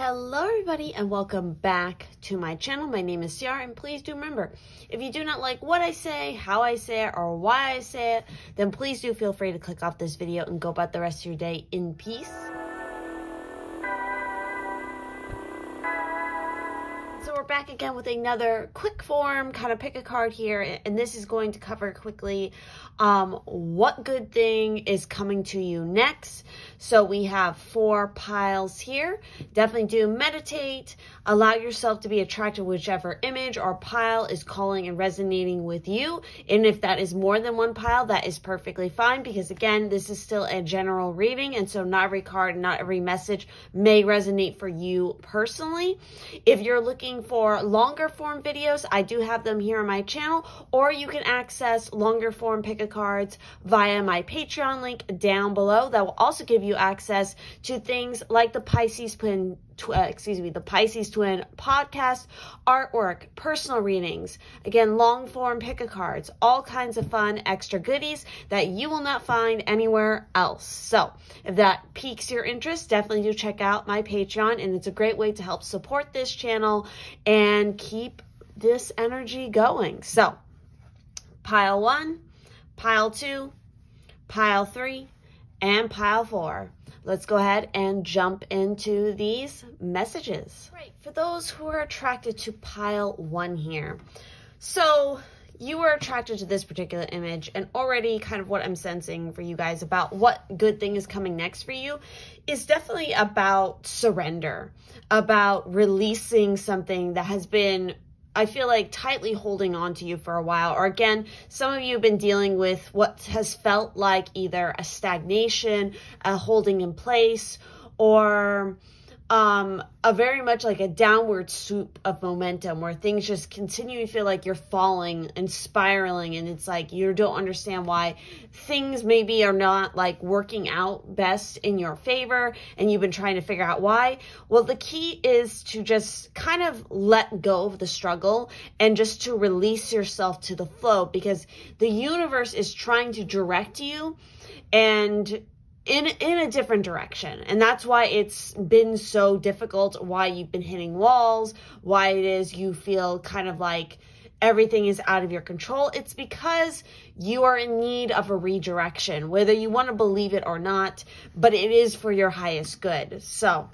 Hello everybody and welcome back to my channel. My name is Ciarra, and please do remember, if you do not like what I say, how I say it, or why I say it, then please do feel free to click off this video and go about the rest of your day in peace. So we're back again with another quick form kind of pick a card here, and this is going to cover quickly what good thing is coming to you next. So we have 4 piles here. Definitely do meditate, allow yourself to be attracted to whichever image or pile is calling and resonating with you. And if that is more than one pile, that is perfectly fine, because again, this is still a general reading, and so not every card, not every message may resonate for you personally. If you're looking for longer form videos, I do have them here on my channel, or you can access longer form pick a cards via my Patreon link down below. That will also give you access to things like the Pisces Twin podcast, artwork, personal readings, again, long form pick a cards, all kinds of fun extra goodies that you will not find anywhere else. So if that piques your interest, definitely do check out my Patreon, and it's a great way to help support this channel and keep this energy going. So pile 1, pile 2, pile 3, and pile 4. Let's go ahead and jump into these messages. Right, for those who are attracted to pile 1 here. So you were attracted to this particular image, and already kind of what I'm sensing for you guys about what good thing is coming next for you is definitely about surrender, about releasing something that has been, I feel like, tightly holding on to you for a while. Or again, some of you have been dealing with what has felt like either a stagnation, a holding in place, or a very much like a downward swoop of momentum where things just continue to feel like you're falling and spiraling, and it's like you don't understand why things maybe are not like working out best in your favor, and you've been trying to figure out why. Well, the key is to just kind of let go of the struggle and just to release yourself to the flow, because the universe is trying to direct you and in a different direction. And that's why it's been so difficult, why you've been hitting walls, why it is you feel kind of like everything is out of your control. It's because you are in need of a redirection, whether you want to believe it or not, but it is for your highest good. So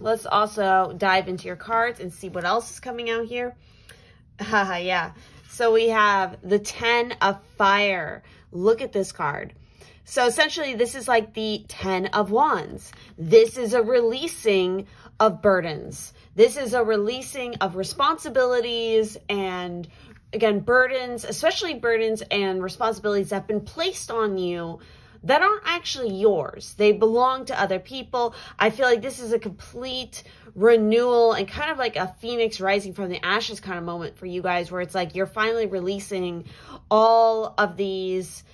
let's also dive into your cards and see what else is coming out here. Yeah. So we have the 10 of Fire. Look at this card. So essentially, this is like the 10 of Wands. This is a releasing of burdens. This is a releasing of responsibilities and, again, burdens, especially burdens and responsibilities that have been placed on you that aren't actually yours. They belong to other people. I feel like this is a complete renewal and kind of like a phoenix rising from the ashes kind of moment for you guys, where it's like you're finally releasing all of these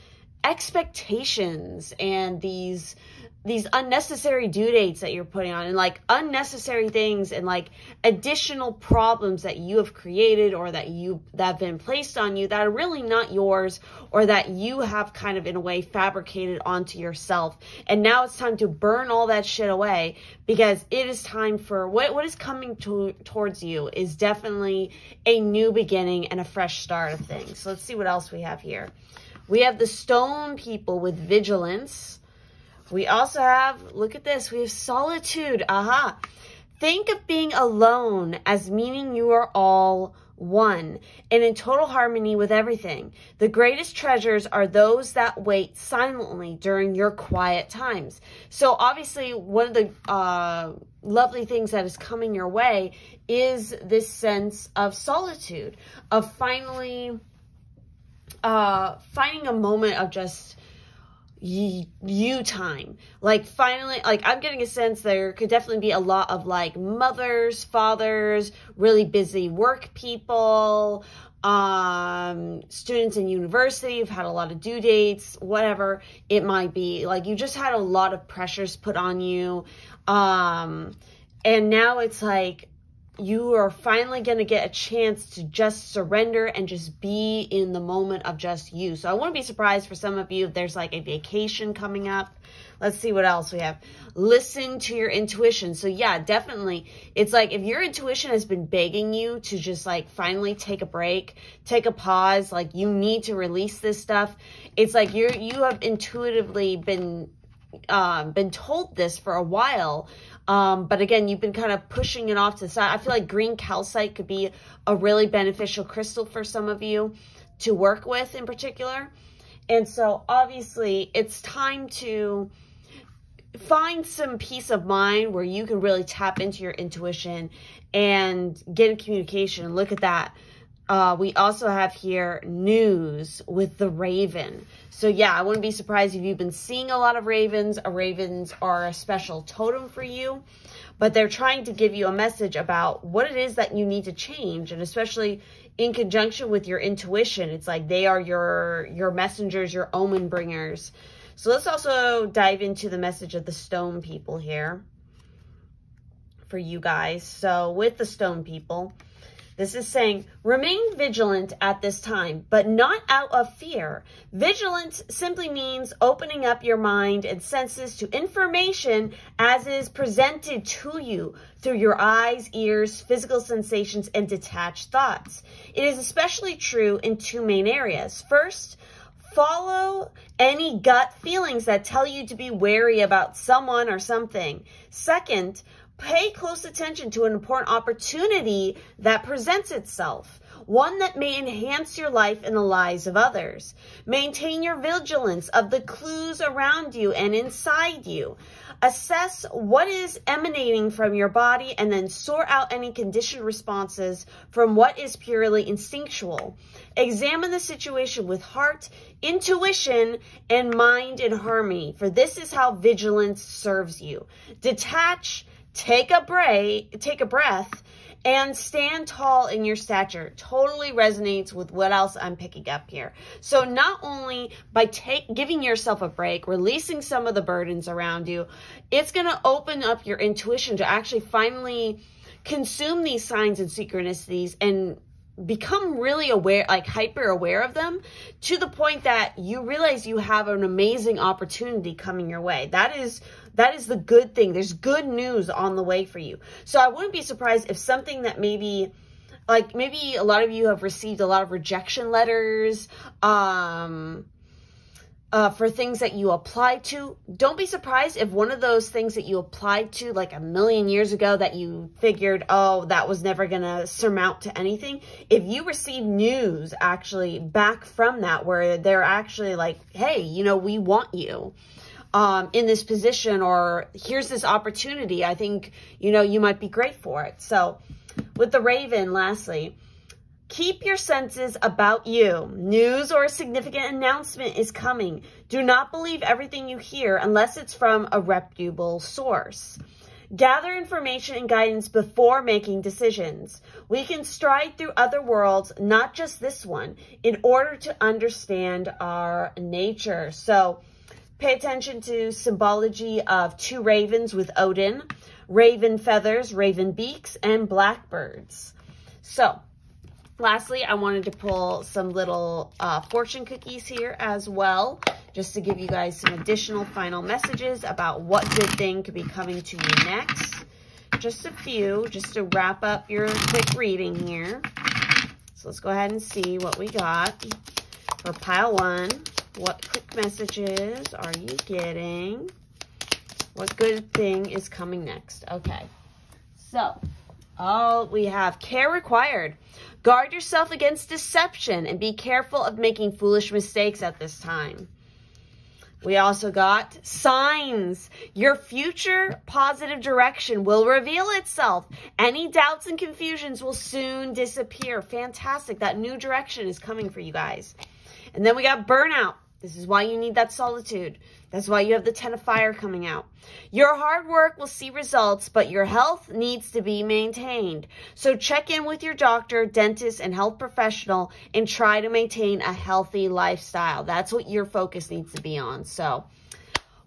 expectations and these unnecessary due dates that you're putting on, and like unnecessary things and like additional problems that you have created or that have been placed on you that are really not yours, or that you have kind of in a way fabricated onto yourself. And now it's time to burn all that shit away, because it is time for what is coming towards you is definitely a new beginning and a fresh start of things. So let's see what else we have here. We have the Stone people with vigilance. We also have, look at this, we have solitude. Think of being alone as meaning you are all one and in total harmony with everything. The greatest treasures are those that wait silently during your quiet times. So obviously, one of the lovely things that is coming your way is this sense of solitude, of finally finding a moment of just you time. Like finally, like I'm getting a sense there could definitely be a lot of like mothers, fathers, really busy work people, students in university who've had a lot of due dates, whatever it might be. Like you just had a lot of pressures put on you. And now it's like you are finally going to get a chance to just surrender and just be in the moment of just you. So I wouldn't be surprised for some of you if there's like a vacation coming up. Let's see what else we have. Listen to your intuition. So yeah, definitely. It's like if your intuition has been begging you to just like finally take a break, take a pause, like you need to release this stuff. It's like you have intuitively been told this for a while. But again, you've been kind of pushing it off to the side. I feel like green calcite could be a really beneficial crystal for some of you to work with in particular. And so obviously it's time to find some peace of mind where you can really tap into your intuition and get in communication. Look at that. We also have here news with the raven. So yeah, I wouldn't be surprised if you've been seeing a lot of ravens. Ravens are a special totem for you, but they're trying to give you a message about what it is that you need to change. And especially in conjunction with your intuition, it's like they are your messengers, your omen bringers. So let's also dive into the message of the stone people here for you guys. So with the stone people, this is saying, remain vigilant at this time, but not out of fear. Vigilance simply means opening up your mind and senses to information as is presented to you through your eyes, ears, physical sensations, and detached thoughts. It is especially true in two main areas. First, follow any gut feelings that tell you to be wary about someone or something. Second, pay close attention to an important opportunity that presents itself, one that may enhance your life and the lives of others. Maintain your vigilance of the clues around you and inside you. Assess what is emanating from your body and then sort out any conditioned responses from what is purely instinctual. Examine the situation with heart, intuition, and mind in harmony, for this is how vigilance serves you. Detach, take a breath, and stand tall in your stature. Totally resonates with what else I'm picking up here. So not only by giving yourself a break, releasing some of the burdens around you, it's going to open up your intuition to actually finally consume these signs and synchronicities and become really aware, like hyper aware of them, to the point that you realize you have an amazing opportunity coming your way. That is the good thing. There's good news on the way for you. So I wouldn't be surprised if something that maybe a lot of you have received a lot of rejection letters, for things that you applied to. Don't be surprised if one of those things that you applied to like a million years ago that you figured, oh, that was never going to surmount to anything. If you receive news actually back from that where they're actually like, hey, you know, we want you in this position, or here's this opportunity, I think, you know, you might be great for it. So with the raven, lastly, keep your senses about you. News or a significant announcement is coming. Do not believe everything you hear unless it's from a reputable source. Gather information and guidance before making decisions. We can stride through other worlds, not just this one, in order to understand our nature. So pay attention to symbology of two ravens with Odin, raven feathers, raven beaks, and blackbirds. So lastly, I wanted to pull some little fortune cookies here as well, just to give you guys some additional final messages about what good thing could be coming to you next. Just a few, just to wrap up your quick reading here. So let's go ahead and see what we got for pile one. What quick messages are you getting? What good thing is coming next? Okay, so we have care required. Guard yourself against deception and be careful of making foolish mistakes at this time. We also got signs. Your future positive direction will reveal itself. Any doubts and confusions will soon disappear. Fantastic. That new direction is coming for you guys. And then we got burnout. This is why you need that solitude. That's why you have the 10 of fire coming out. Your hard work will see results, but your health needs to be maintained. So check in with your doctor, dentist, and health professional and try to maintain a healthy lifestyle. That's what your focus needs to be on. So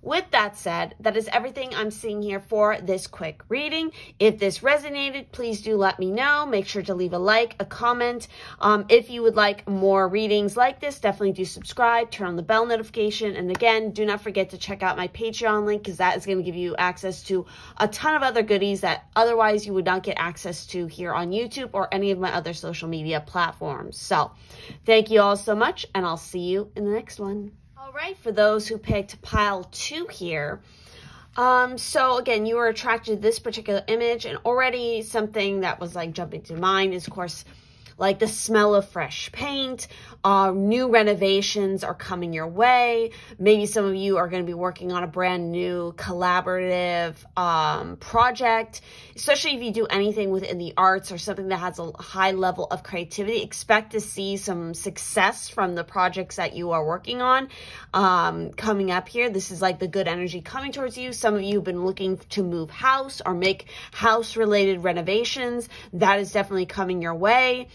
with that said, that is everything I'm seeing here for this quick reading. If this resonated, please do let me know. Make sure to leave a like, a comment. If you would like more readings like this, definitely do subscribe, turn on the bell notification. And again, do not forget to check out my Patreon link, because that is going to give you access to a ton of other goodies that otherwise you would not get access to here on YouTube or any of my other social media platforms. So thank you all so much, and I'll see you in the next one. All right, for those who picked pile 2 here, so again, you were attracted to this particular image, and already something that was like jumping to mind is, of course, like the smell of fresh paint. New renovations are coming your way. Maybe some of you are going to be working on a brand new collaborative project, especially if you do anything within the arts or something that has a high level of creativity. Expect to see some success from the projects that you are working on coming up here. This is like the good energy coming towards you. Some of you have been looking to move house or make house related renovations. That is definitely coming your way.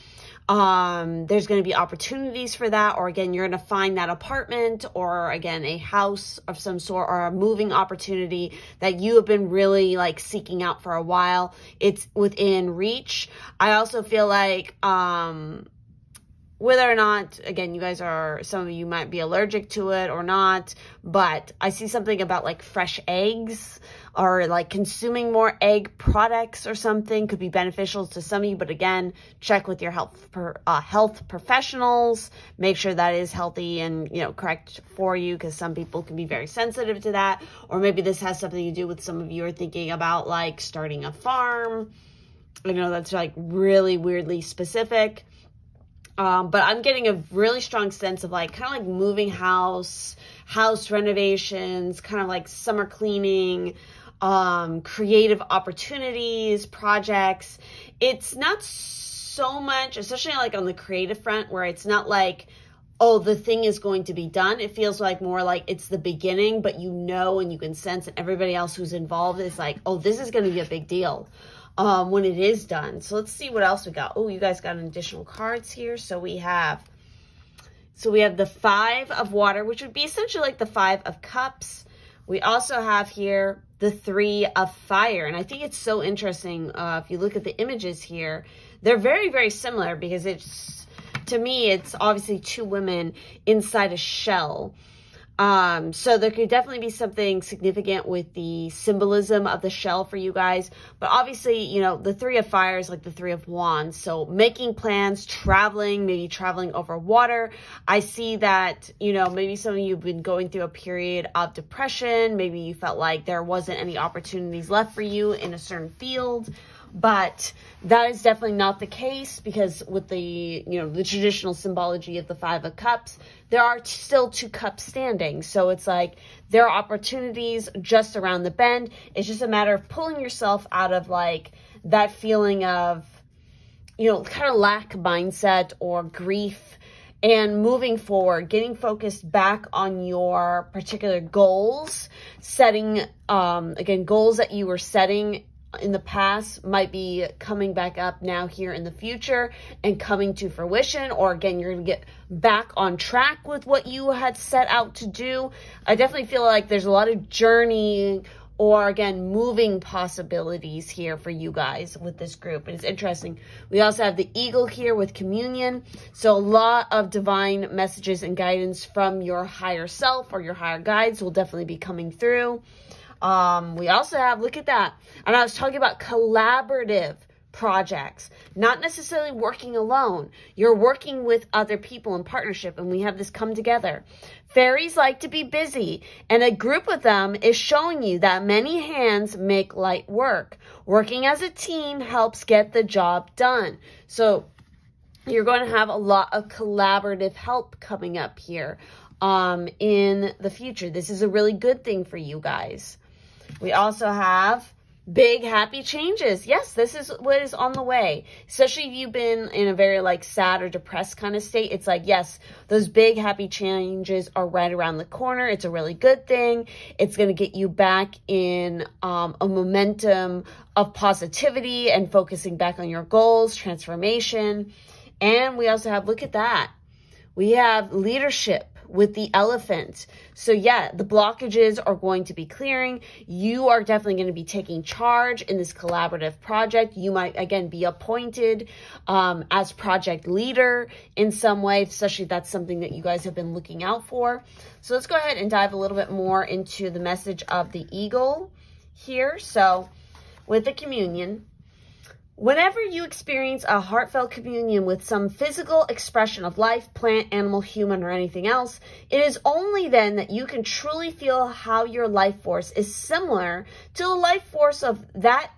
There's going to be opportunities for that, or again, you're going to find that apartment or again, a house of some sort or a moving opportunity that you have been really like seeking out for a while. It's within reach. I also feel like, whether or not, again, you guys are, some of you might be allergic to it or not, but I see something about like fresh eggs or like consuming more egg products or something could be beneficial to some of you. But again, check with your health professionals, make sure that is healthy and, you know, correct for you, because some people can be very sensitive to that. Or maybe this has something to do with some of you are thinking about like starting a farm. I know that's like really weirdly specific. But I'm getting a really strong sense of like, kind of like moving house renovations, kind of like summer cleaning, creative opportunities, projects. It's not so much, especially like on the creative front, where it's not like, oh, the thing is going to be done. It feels like more like it's the beginning, but you know, and you can sense, and everybody else who's involved is like, oh, this is going to be a big deal. When it is done. So let's see what else we got. Oh, you guys got additional cards here. So we have the 5 of water, which would be essentially like the 5 of cups. We also have here the 3 of fire. And I think it's so interesting. If you look at the images here, they're very, very similar, because it's, to me, it's obviously 2 women inside a shell. So there could definitely be something significant with the symbolism of the shell for you guys. But obviously, you know, the 3 of fire is like the 3 of wands. So making plans, traveling, maybe traveling over water. I see that, you know, maybe some of you have been going through a period of depression. Maybe you felt like there wasn't any opportunities left for you in a certain field. But that is definitely not the case, because with the, you know, the traditional symbology of the 5 of cups, there are still 2 cups standing. So it's like there are opportunities just around the bend. It's just a matter of pulling yourself out of like that feeling of, you know, kind of lack mindset or grief, and moving forward, getting focused back on your particular goals, setting, again, goals that you were setting in the past might be coming back up now here in the future and coming to fruition. Or again, you're going to get back on track with what you had set out to do. I definitely feel like there's a lot of journeying or again, moving possibilities here for you guys with this group. And it's interesting. We also have the eagle here with communion. So a lot of divine messages and guidance from your higher self or your higher guides will definitely be coming through. We also have, look at that. And I was talking about collaborative projects, not necessarily working alone. You're working with other people in partnership, and we have this come together. Fairies like to be busy, and a group of them is showing you that many hands make light work. Working as a team helps get the job done. So you're going to have a lot of collaborative help coming up here in the future. This is a really good thing for you guys. We also have big happy changes. Yes, this is what is on the way. Especially if you've been in a very like sad or depressed kind of state. It's like, yes, those big happy changes are right around the corner. It's a really good thing. It's going to get you back in a momentum of positivity and focusing back on your goals, transformation. And we also have, look at that. We have leadership with the elephant. So yeah, the blockages are going to be clearing. You are definitely going to be taking charge in this collaborative project. You might, again, be appointed as project leader in some way, especially if that's something that you guys have been looking out for. So let's go ahead and dive a little bit more into the message of the eagle here. So with the communion, whenever you experience a heartfelt communion with some physical expression of life, plant, animal, human, or anything else, it is only then that you can truly feel how your life force is similar to the life force of that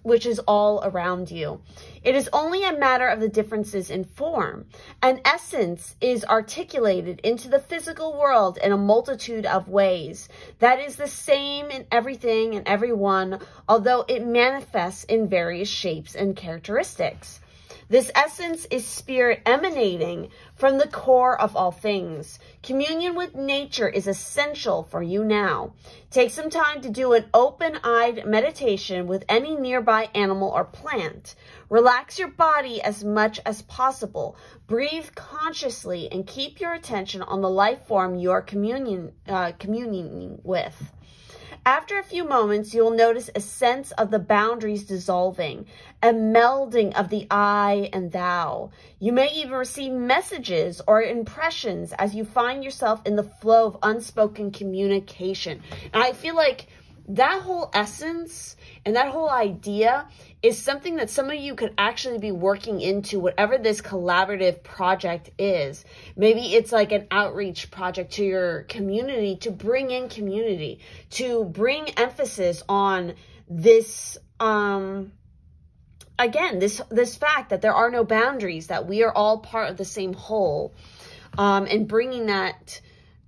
which is all around you. It is only a matter of the differences in form. An essence is articulated into the physical world in a multitude of ways. That is the same in everything and everyone, although it manifests in various shapes and characteristics. This essence is spirit emanating from the core of all things. Communion with nature is essential for you now. Take some time to do an open-eyed meditation with any nearby animal or plant. Relax your body as much as possible. Breathe consciously and keep your attention on the life form you are communing with. After a few moments, you will notice a sense of the boundaries dissolving, a melding of the I and thou. You may even receive messages or impressions as you find yourself in the flow of unspoken communication. And I feel like that whole essence and that whole idea is something that some of you could actually be working into whatever this collaborative project is. Maybe it's like an outreach project to your community, to bring in community, to bring emphasis on this, again, this fact that there are no boundaries, that we are all part of the same whole, and bringing that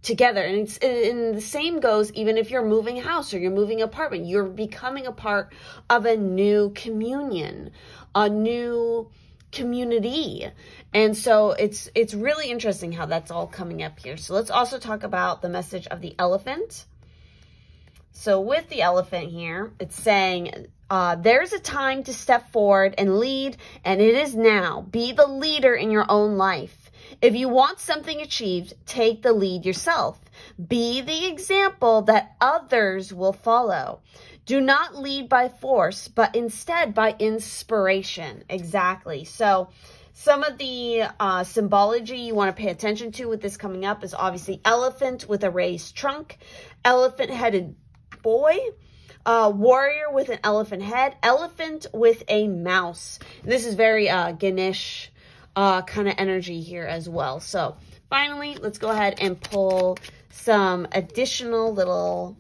together. And the same goes even if you're moving house or you're moving apartment. You're becoming a part of a new communion, a new community. And so it's really interesting how that's all coming up here. So let's also talk about the message of the elephant. So with the elephant here, it's saying, there's a time to step forward and lead, and it is now. Be the leader in your own life. If you want something achieved, take the lead yourself. Be the example that others will follow. Do not lead by force, but instead by inspiration. Exactly. So some of the symbology you want to pay attention to with this coming up is obviously elephant with a raised trunk, elephant-headed boy, warrior with an elephant head, elephant with a mouse. And this is very Ganesh kind of energy here as well. So finally, let's go ahead and pull some additional little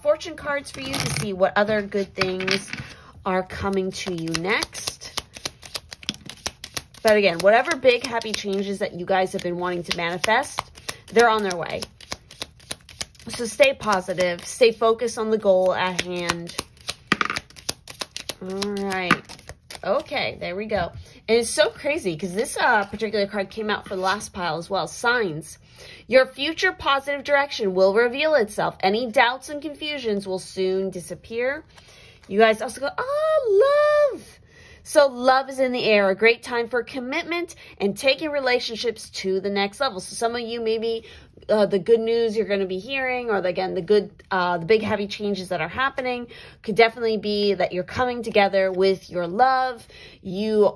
fortune cards for you to see what other good things are coming to you next. But again, whatever big happy changes that you guys have been wanting to manifest, they're on their way. So stay positive, stay focused on the goal at hand. All right. Okay, there we go. And it's so crazy because this particular card came out for the last pile as well. Signs. Your future positive direction will reveal itself. Any doubts and confusions will soon disappear. You guys also go, oh, love. So love is in the air, a great time for commitment and taking relationships to the next level. So some of you, maybe the good news you're going to be hearing, or again, the big heavy changes that are happening could definitely be that you're coming together with your love,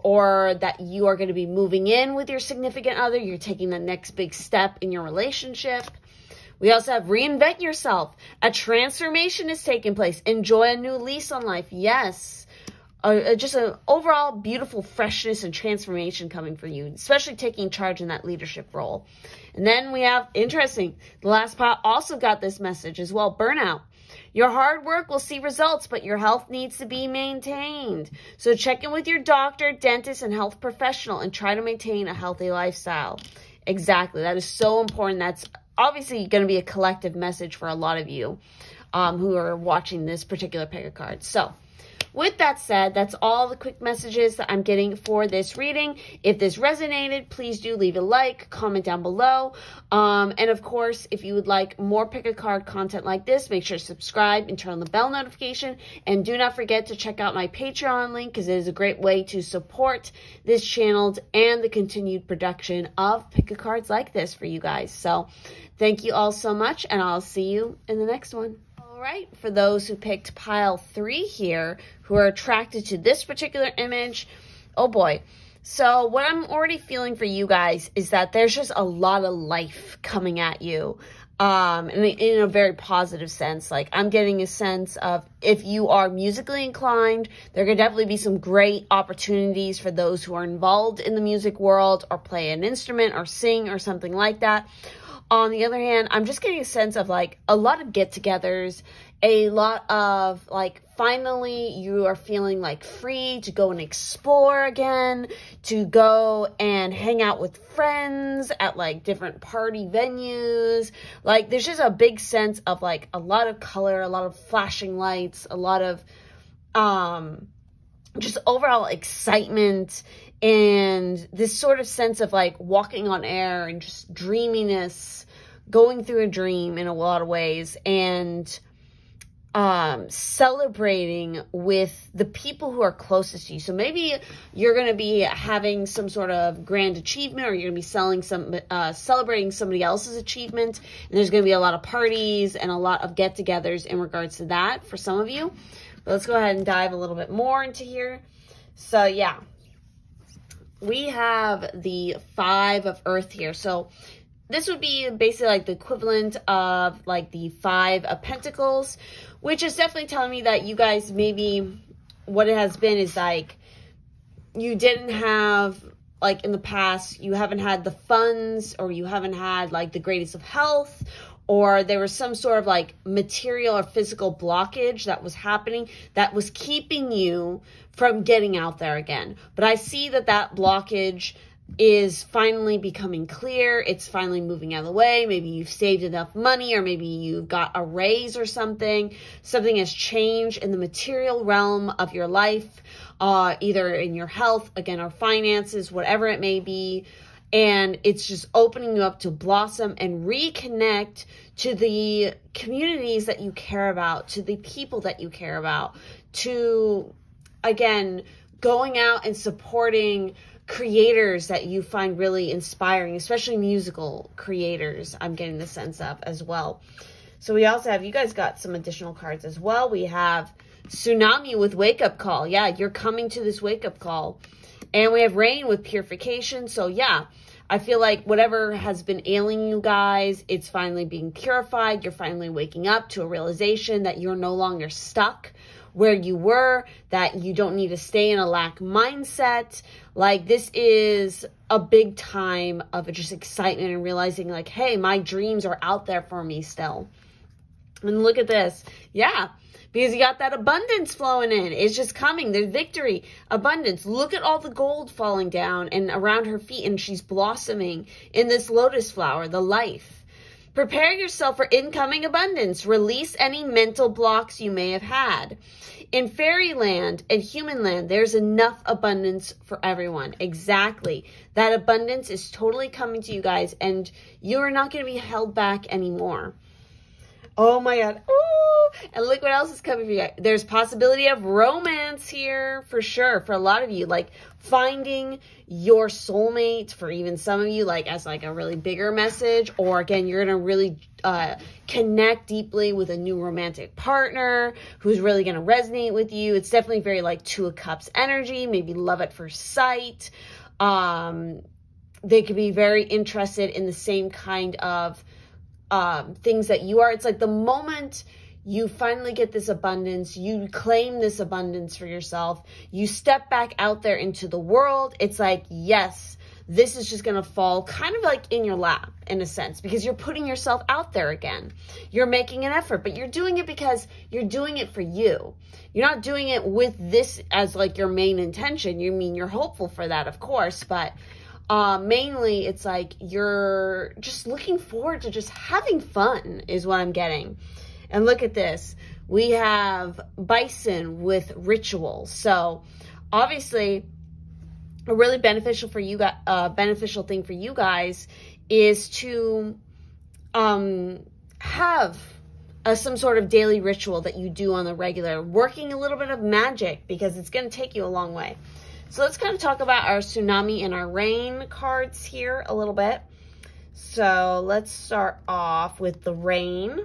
or that you are going to be moving in with your significant other. You're taking the next big step in your relationship. We also have reinvent yourself. A transformation is taking place. Enjoy a new lease on life. Yes. Just an overall beautiful freshness and transformation coming for you, especially taking charge in that leadership role. And then we have, interesting, the last pile also got this message as well, burnout. Your hard work will see results, but your health needs to be maintained. So check in with your doctor, dentist, and health professional and try to maintain a healthy lifestyle. Exactly. That is so important. That's obviously going to be a collective message for a lot of you who are watching this particular pick of cards. So with that said, that's all the quick messages that I'm getting for this reading. If this resonated, please do leave a like, comment down below. And of course, if you would like more pick a card content like this, make sure to subscribe and turn on the bell notification. And do not forget to check out my Patreon link, because it is a great way to support this channel and the continued production of pick a cards like this for you guys. So thank you all so much, and I'll see you in the next one. All right, for those who picked pile 3 here, who are attracted to this particular image, oh boy. So what I'm already feeling for you guys is that there's just a lot of life coming at you. In a very positive sense. Like, I'm getting a sense of, if you are musically inclined, there could definitely be some great opportunities for those who are involved in the music world or play an instrument or sing or something like that. On the other hand, I'm just getting a sense of like a lot of get-togethers, a lot of like, finally you are feeling like free to go and explore again, to go and hang out with friends at like different party venues. Like, there's just a big sense of like a lot of color, a lot of flashing lights, a lot of just overall excitement, and this sort of sense of like walking on air and just dreaminess, going through a dream in a lot of ways, and celebrating with the people who are closest to you. So maybe you're going to be having some sort of grand achievement, or you're going to be celebrating somebody else's achievement, and there's going to be a lot of parties and a lot of get-togethers in regards to that for some of you. But let's go ahead and dive a little bit more into here. So yeah, we have the 5 of Earth here. So this would be basically like the equivalent of like the 5 of Pentacles, which is definitely telling me that you guys, maybe what it has been is like, you didn't have, like in the past, you haven't had the funds, or you haven't had like the greatest of health, or there was some sort of like material or physical blockage that was happening that was keeping you from getting out there again. But I see that that blockage is finally becoming clear. It's finally moving out of the way. Maybe you've saved enough money, or maybe you've got a raise or something. Something has changed in the material realm of your life, either in your health, again, or finances, whatever it may be. And it's just opening you up to blossom and reconnect to the communities that you care about, to the people that you care about, to, again, going out and supporting creators that you find really inspiring, especially musical creators, I'm getting the sense of as well. So we also have, you guys got some additional cards as well. We have Tsunami with Wake Up Call. Yeah, you're coming to this wake up call. And we have Rain with Purification. So yeah, I feel like whatever has been ailing you guys, it's finally being purified. You're finally waking up to a realization that you're no longer stuck where you were, that you don't need to stay in a lack mindset. Like, this is a big time of just excitement and realizing like, hey, my dreams are out there for me still. And look at this. Yeah. Because you got that abundance flowing in. It's just coming. There's victory, abundance. Look at all the gold falling down and around her feet, and she's blossoming in this lotus flower, the life. Prepare yourself for incoming abundance. Release any mental blocks you may have had. In fairyland and human land, there's enough abundance for everyone. Exactly. That abundance is totally coming to you guys, and you are not going to be held back anymore. Oh my God. Ooh. And look what else is coming for you. There's possibility of romance here for sure. For a lot of you, like finding your soulmate, for even some of you, like as like a really bigger message, or again, you're going to really connect deeply with a new romantic partner who's really going to resonate with you. It's definitely very like 2 of Cups energy, maybe love at first sight. They could be very interested in the same kind of things that you are. It's like the moment you finally get this abundance, you claim this abundance for yourself, you step back out there into the world, it's like, yes, this is just going to fall kind of like in your lap in a sense, because you're putting yourself out there again. You're making an effort, but you're doing it because you're doing it for you. You're not doing it with this as like your main intention. You mean you're hopeful for that, of course, but mainly it's like you're just looking forward to just having fun is what I'm getting. And look at this. We have bison with rituals. So obviously a really beneficial for you guys, beneficial thing for you guys is to have some sort of daily ritual that you do on the regular, working a little bit of magic, because it's going to take you a long way. So let's kind of talk about our tsunami and our rain cards here a little bit. So let's start off with the rain.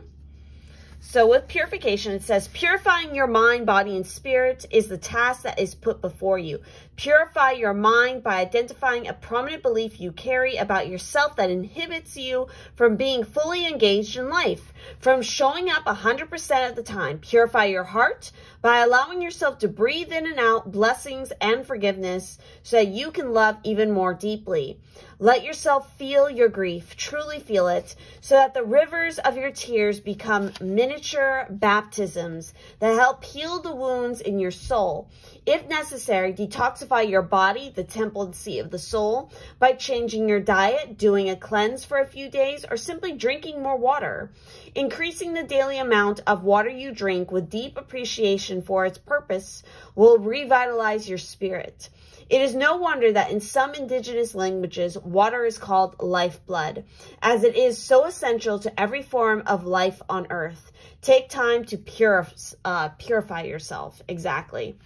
So with purification, it says, purifying your mind, body, and spirit is the task that is put before you. Purify your mind by identifying a prominent belief you carry about yourself that inhibits you from being fully engaged in life, from showing up 100% of the time. Purify your heart by allowing yourself to breathe in and out blessings and forgiveness so that you can love even more deeply. Let yourself feel your grief, truly feel it, so that the rivers of your tears become miniature baptisms that help heal the wounds in your soul. If necessary, detoxify your body, the temple and seat of the soul, by changing your diet, doing a cleanse for a few days, or simply drinking more water. Increasing the daily amount of water you drink with deep appreciation for its purpose will revitalize your spirit. It is no wonder that in some indigenous languages, water is called lifeblood, as it is so essential to every form of life on earth. Take time to purify yourself. Exactly.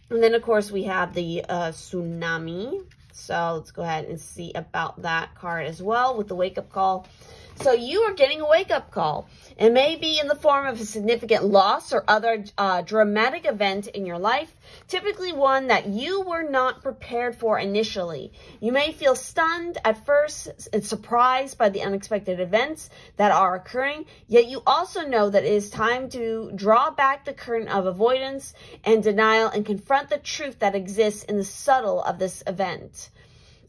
And then, of course, we have the tsunami. So let's go ahead and see about that card as well with the wake-up call. So you are getting a wake-up call. It may be in the form of a significant loss or other dramatic event in your life, typically one that you were not prepared for initially. You may feel stunned at first and surprised by the unexpected events that are occurring, yet you also know that it is time to draw back the curtain of avoidance and denial and confront the truth that exists in the subtle of this event.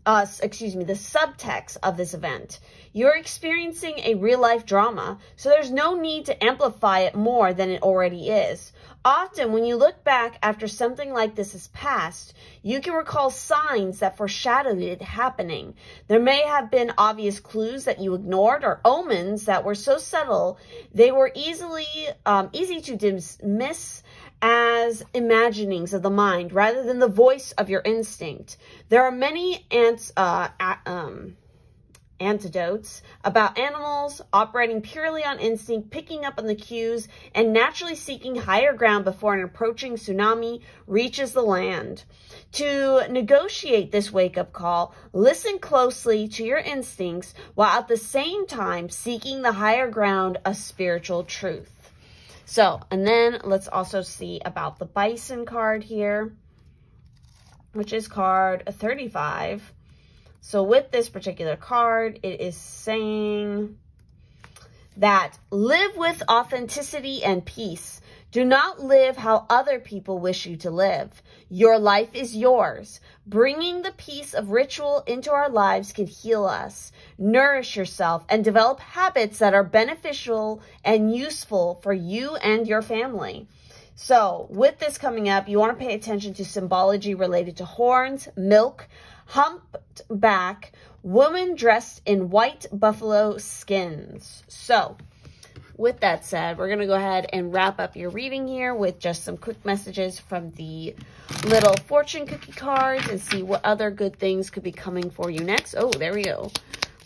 The subtext of this event. You're experiencing a real-life drama, so there's no need to amplify it more than it already is. Often, when you look back after something like this has passed, you can recall signs that foreshadowed it happening. There may have been obvious clues that you ignored or omens that were so subtle they were easy to dismiss as imaginings of the mind rather than the voice of your instinct. There are many anecdotes about animals operating purely on instinct, picking up on the cues, and naturally seeking higher ground before an approaching tsunami reaches the land. To negotiate this wake-up call, listen closely to your instincts while at the same time seeking the higher ground of spiritual truth. So, and then let's also see about the bison card here, which is card 35. So with this particular card, it is saying that live with authenticity and peace. Do not live how other people wish you to live. Your life is yours. Bringing the peace of ritual into our lives can heal us. Nourish yourself and develop habits that are beneficial and useful for you and your family. So with this coming up, you want to pay attention to symbology related to horns, milk, humped back, woman dressed in white buffalo skins. So with that said, we're going to go ahead and wrap up your reading here with just some quick messages from the little fortune cookie cards and see what other good things could be coming for you next. Oh, there we go.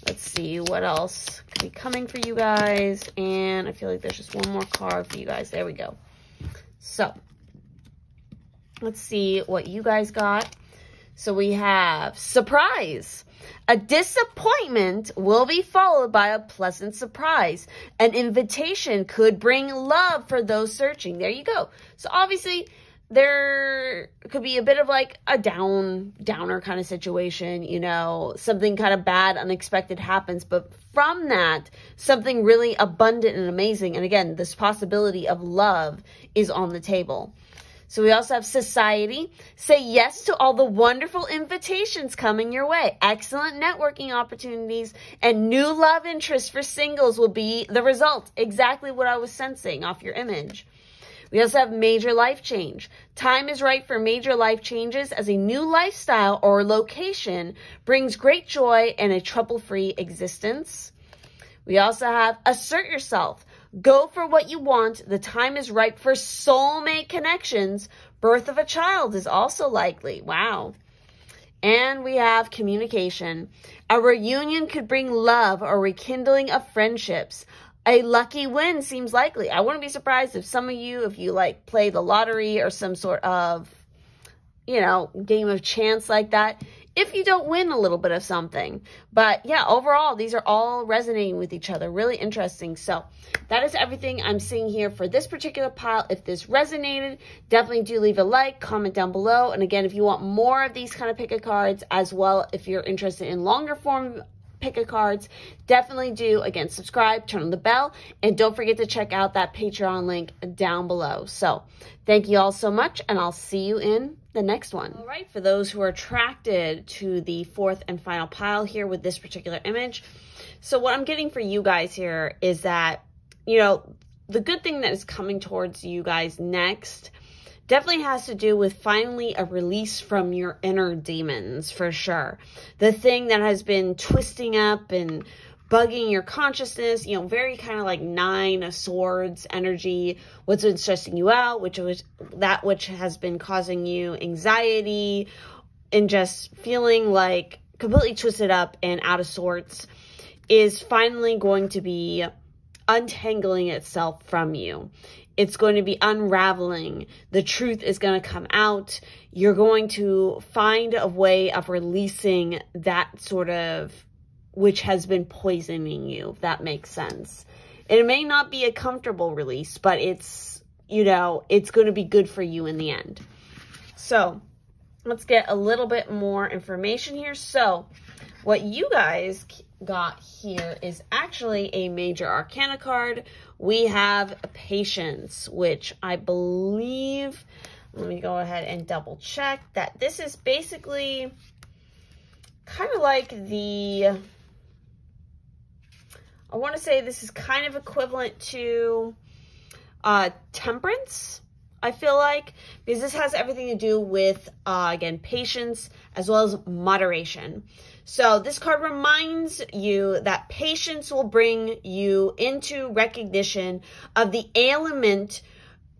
Let's see what else could be coming for you guys. And I feel like there's just one more card for you guys. There we go. So let's see what you guys got. So we have surprise. A disappointment will be followed by a pleasant surprise. An invitation could bring love for those searching. There you go. So obviously there could be a bit of like a downer kind of situation, you know, something kind of bad, unexpected happens, but from that, something really abundant and amazing. And again, this possibility of love is on the table. So we also have society. Say yes to all the wonderful invitations coming your way. Excellent networking opportunities and new love interests for singles will be the result. Exactly what I was sensing off your image. We also have major life change. Time is right for major life changes as a new lifestyle or location brings great joy and a trouble-free existence. We also have assert yourself. Go for what you want. The time is ripe for soulmate connections. Birth of a child is also likely. Wow. And we have communication. A reunion could bring love or rekindling of friendships. A lucky win seems likely. I wouldn't be surprised if some of you, if you like play the lottery or some sort of, you know, game of chance like that, if you don't win a little bit of something. But yeah, overall, these are all resonating with each other. Really interesting. So that is everything I'm seeing here for this particular pile. If this resonated, definitely do leave a like, comment down below. And again, if you want more of these kind of pick a cards, as well, if you're interested in longer form pick a cards, definitely do, again, subscribe, turn on the bell, and don't forget to check out that Patreon link down below. So thank you all so much, and I'll see you in the next one. All right, for those who are attracted to the fourth and final pile here with this particular image, so what I'm getting for you guys here is that, you know, the good thing that is coming towards you guys next definitely has to do with finally a release from your inner demons, for sure. The thing that has been twisting up and bugging your consciousness, you know, very kind of like Nine of Swords energy, what's been stressing you out, which has been causing you anxiety and just feeling like completely twisted up and out of sorts, is finally going to be untangling itself from you. It's going to be unraveling. The truth is going to come out. You're going to find a way of releasing that sort of, which has been poisoning you, if that makes sense. And it may not be a comfortable release, but it's, you know, it's going to be good for you in the end. So let's get a little bit more information here. So what you guys got here is actually a major arcana card. We have Patience, which I believe, let me go ahead and double check that this is basically kind of like the, I want to say this is kind of equivalent to Temperance, I feel like, because this has everything to do with, again, patience as well as moderation. So this card reminds you that patience will bring you into recognition of the ailment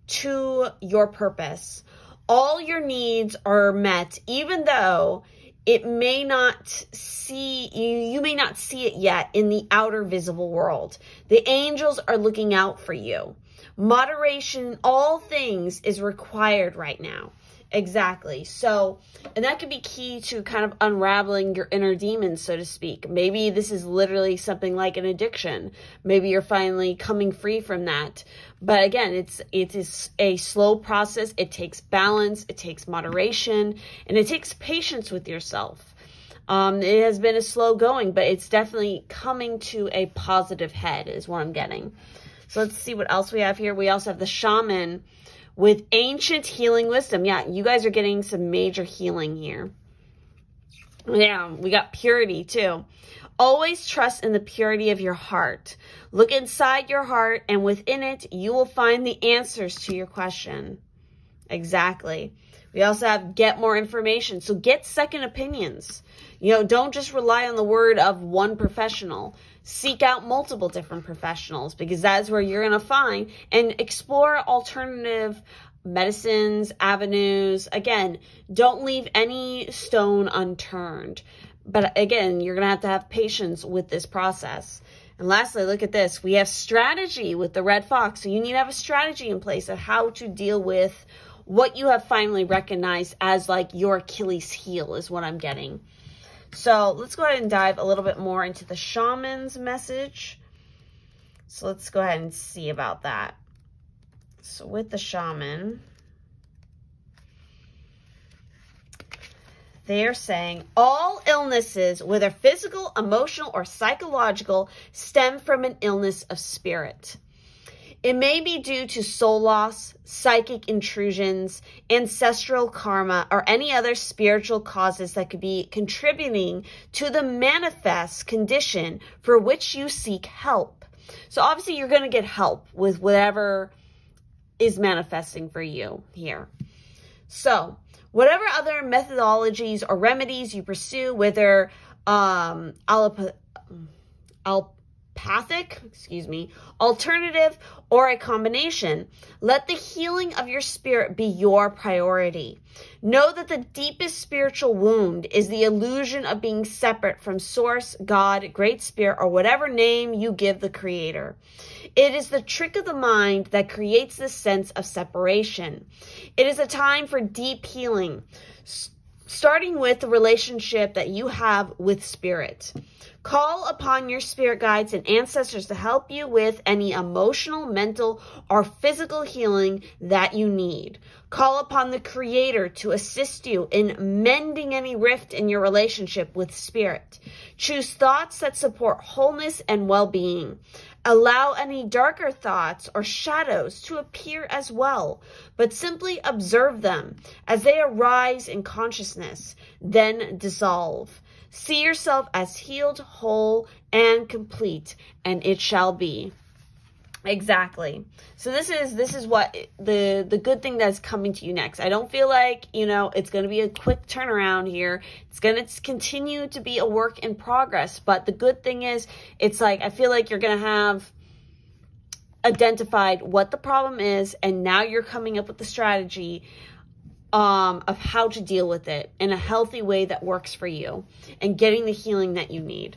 to your purpose. All your needs are met, even though it may not see you may not see it yet in the outer visible world. The angels are looking out for you. Moderation in all things is required right now. Exactly. So, and that could be key to kind of unraveling your inner demons, so to speak. Maybe this is literally something like an addiction. Maybe you're finally coming free from that. But again, it is a slow process. It takes balance, it takes moderation, and it takes patience with yourself. It has been a slow going, but it's definitely coming to a positive head is what I'm getting. So let's see what else we have here. We also have the Shaman with ancient healing wisdom. Yeah, you guys are getting some major healing here. Yeah, we got purity too. Always trust in the purity of your heart. Look inside your heart, and within it, you will find the answers to your question. Exactly. We also have get more information. So get second opinions. You know, don't just rely on the word of one professional. Seek out multiple different professionals, because that's where you're going to find and explore alternative medicines, avenues. Again, don't leave any stone unturned. But again, you're going to have patience with this process. And lastly, look at this. We have strategy with the red fox. So you need to have a strategy in place of how to deal with what you have finally recognized as like your Achilles heel is what I'm getting. So let's go ahead and dive a little bit more into the Shaman's message. So let's go ahead and see about that. So with the Shaman, they are saying all illnesses, whether physical, emotional, or psychological, stem from an illness of spirit. It may be due to soul loss, psychic intrusions, ancestral karma, or any other spiritual causes that could be contributing to the manifest condition for which you seek help. So obviously you're going to get help with whatever is manifesting for you here. So whatever other methodologies or remedies you pursue, whether allopathic telepathic, alternative, or a combination, let the healing of your spirit be your priority. Know that the deepest spiritual wound is the illusion of being separate from Source, God, Great Spirit, or whatever name you give the Creator. It is the trick of the mind that creates this sense of separation. It is a time for deep healing, starting with the relationship that you have with Spirit. Call upon your spirit guides and ancestors to help you with any emotional, mental, or physical healing that you need. Call upon the Creator to assist you in mending any rift in your relationship with Spirit. Choose thoughts that support wholeness and well-being. Allow any darker thoughts or shadows to appear as well, but simply observe them as they arise in consciousness, then dissolve. See yourself as healed, whole, and complete, and it shall be. Exactly. So this is what the good thing that's coming to you next. I don't feel like, it's going to be a quick turnaround here. It's going to continue to be a work in progress. But the good thing is, it's like, I feel like you're going to have identified what the problem is, and now you're coming up with the strategy of how to deal with it in a healthy way that works for you and getting the healing that you need.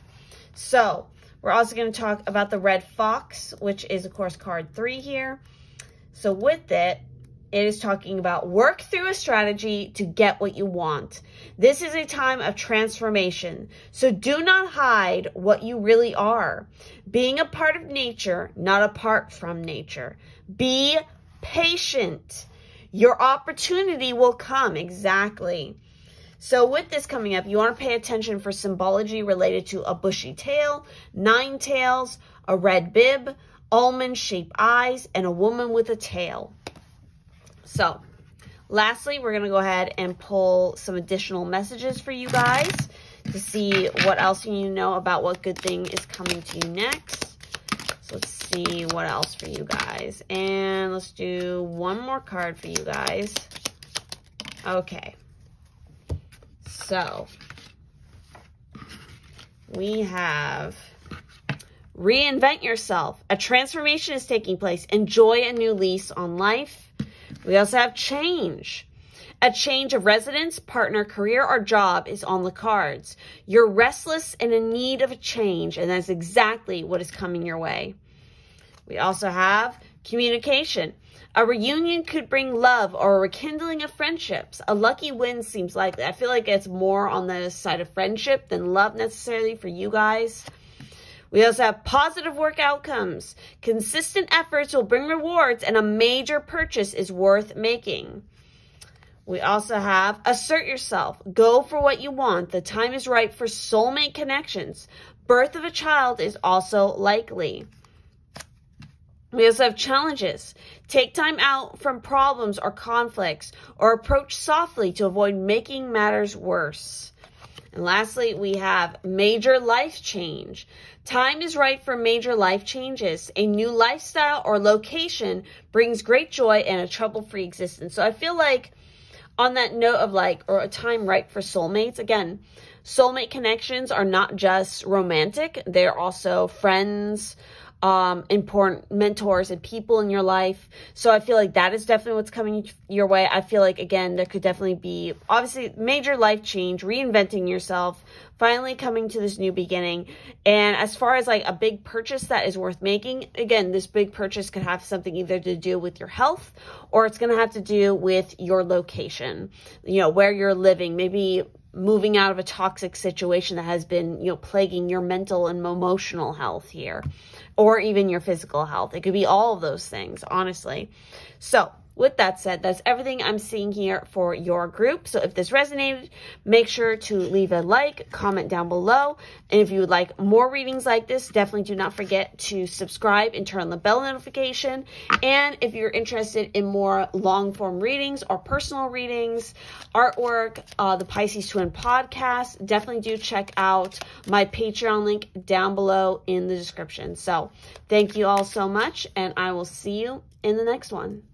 So we're also going to talk about the red fox, which is, of course, card 3 here. So with it, it is talking about work through a strategy to get what you want. This is a time of transformation. So do not hide what you really are. Being a part of nature, not apart from nature. Be patient. Your opportunity will come. Exactly. So with this coming up, you want to pay attention for symbology related to a bushy tail, 9 tails, a red bib, almond-shaped eyes, and a woman with a tail. So lastly, we're going to go ahead and pull some additional messages for you guys to see what else you need to know about what good thing is coming to you next. So let's see what else for you guys. And let's do one more card for you guys. Okay. So we have reinvent yourself. A transformation is taking place. Enjoy a new lease on life. We also have change. A change of residence, partner, career, or job is on the cards. You're restless and in need of a change, and that's exactly what is coming your way. We also have communication. A reunion could bring love or a rekindling of friendships. A lucky win seems likely. I feel like it's more on the side of friendship than love necessarily for you guys. We also have positive work outcomes. Consistent efforts will bring rewards, and a major purchase is worth making. We also have assert yourself. Go for what you want. The time is right for soulmate connections. Birth of a child is also likely. We also have challenges. Take time out from problems or conflicts, or approach softly to avoid making matters worse. And lastly, we have major life change. Time is right for major life changes. A new lifestyle or location brings great joy and a trouble-free existence. So I feel like on that note of or a time right for soulmates, again, soulmate connections are not just romantic. They're also friends, important mentors and people in your life. So I feel like that is definitely what's coming your way. I feel like, again, there could definitely be obviously major life change, reinventing yourself, finally coming to this new beginning. And as far as a big purchase that is worth making, again, this big purchase could have something either to do with your health, or it's going to have to do with your location, where you're living, maybe moving out of a toxic situation that has been, plaguing your mental and emotional health here, or even your physical health. It could be all of those things, honestly. So with that said, that's everything I'm seeing here for your group. So if this resonated, make sure to leave a like, comment down below. And if you would like more readings like this, definitely do not forget to subscribe and turn on the bell notification. And if you're interested in more long form readings or personal readings, artwork, the Pisces Twin podcast, definitely do check out my Patreon link down below in the description. So thank you all so much, and I will see you in the next one.